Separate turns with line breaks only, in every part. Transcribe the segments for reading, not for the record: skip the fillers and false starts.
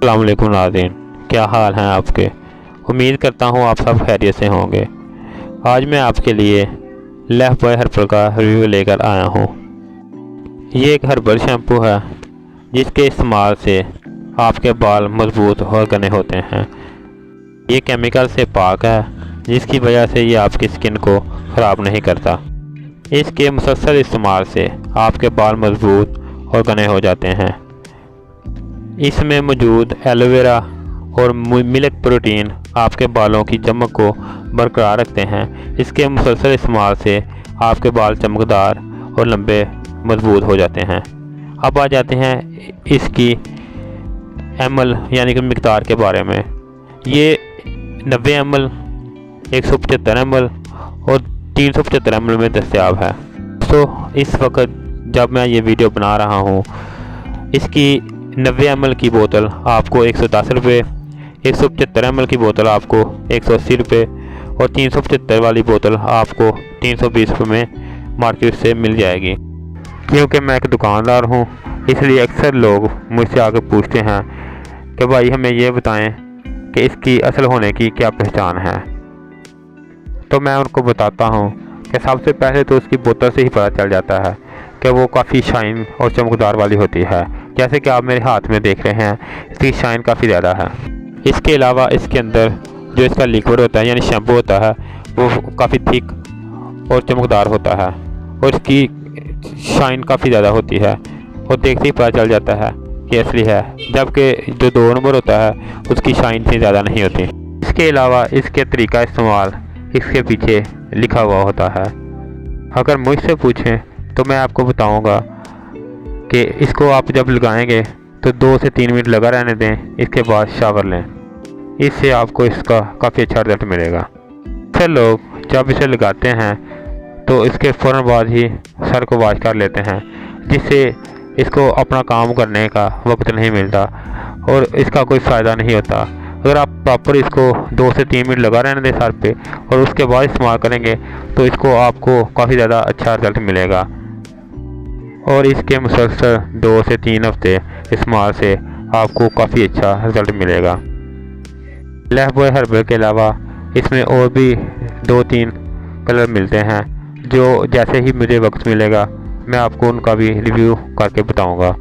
अस्सलाम वालेकुम नाज़रीन, क्या हाल हैं आपके। उम्मीद करता हूँ आप सब खैरियत से होंगे। आज मैं आपके लिए लाइफबॉय हर्बल का रिव्यू लेकर आया हूँ। ये एक हर्बल शैम्पू है जिसके इस्तेमाल से आपके बाल मजबूत और घने होते हैं। ये केमिकल से पाक है जिसकी वजह से ये आपकी स्किन को ख़राब नहीं करता। इसके मुसलसल इस्तेमाल से आपके बाल मजबूत और घने हो जाते हैं। इसमें मौजूद एलोवेरा और मिल्क प्रोटीन आपके बालों की चमक को बरकरार रखते हैं। इसके मुसलसल इस्तेमाल से आपके बाल चमकदार और लंबे मजबूत हो जाते हैं। अब आ जाते हैं इसकी ml यानी कि मिकदार के बारे में। ये 90 ml, 175 ml और 375 ml में दस्तयाब है। तो इस वक्त जब मैं ये वीडियो बना रहा हूँ, इसकी 90 ml की बोतल आपको 110 रुपये, 175 ml की बोतल आपको 180 रुपये और 375 वाली बोतल आपको 320 रुपये में मार्केट से मिल जाएगी। क्योंकि मैं एक दुकानदार हूँ, इसलिए अक्सर लोग मुझसे आकर पूछते हैं कि भाई हमें ये बताएं कि इसकी असल होने की क्या पहचान है। तो मैं उनको बताता हूँ कि सबसे पहले तो उसकी बोतल से ही पता चल जाता है कि वो काफ़ी शाइन और चमकदार वाली होती है। जैसे कि आप मेरे हाथ में देख रहे हैं, इसकी शाइन काफ़ी ज़्यादा है। इसके अलावा इसके अंदर जो इसका लिक्विड होता है यानी शैम्पू होता है वो काफ़ी थिक और चमकदार होता है और इसकी शाइन काफ़ी ज़्यादा होती है और देखते ही पता चल जाता है कि असली है। जबकि जो 2 नंबर होता है उसकी शाइन इतनी ज़्यादा नहीं होती। इसके अलावा इसके तरीका इस्तेमाल इसके पीछे लिखा हुआ होता है। अगर मुझसे पूछें तो मैं आपको बताऊंगा कि इसको आप जब लगाएंगे तो 2 से 3 मिनट लगा रहने दें, इसके बाद शावर लें। इससे आपको इसका काफ़ी अच्छा रिजल्ट मिलेगा। अक्सर लोग जब इसे लगाते हैं तो इसके फ़ौरन बाद ही सर को वॉश कर लेते हैं, जिससे इसको अपना काम करने का वक्त नहीं मिलता और इसका कोई फ़ायदा नहीं होता। अगर आप प्रॉपर इसको 2 से 3 मिनट लगा रहने दें सर पे और उसके बाद इस्तेमाल करेंगे तो इसको आपको काफ़ी ज़्यादा अच्छा रिजल्ट मिलेगा। और इसके मुसलसल 2 से 3 हफ्ते इस्तेमाल से आपको काफ़ी अच्छा रिजल्ट मिलेगा। लाइफबॉय हर्बल के अलावा इसमें और भी 2-3 कलर मिलते हैं जो जैसे ही मुझे वक्त मिलेगा मैं आपको उनका भी रिव्यू करके बताऊंगा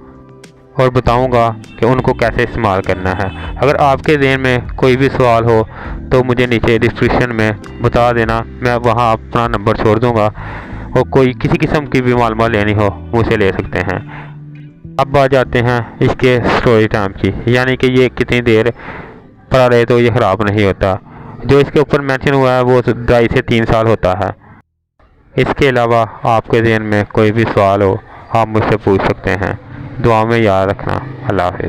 और बताऊंगा कि उनको कैसे इस्तेमाल करना है। अगर आपके ज़हन में कोई भी सवाल हो तो मुझे नीचे डिस्क्रिप्शन में बता देना, मैं वहां अपना नंबर छोड़ दूंगा और कोई किसी किस्म की भी मालूमात लेनी हो मुझसे ले सकते हैं। अब आ जाते हैं इसके स्टोरेज टाइम की, यानी कि ये कितनी देर पड़ा रहे तो ये ख़राब नहीं होता। जो इसके ऊपर मेंशन हुआ है वो 2.5 से 3 साल होता है। इसके अलावा आपके ज़हन में कोई भी सवाल हो आप मुझसे पूछ सकते हैं। दुआ में याद रखना। अल्लाह हाफ़िज़।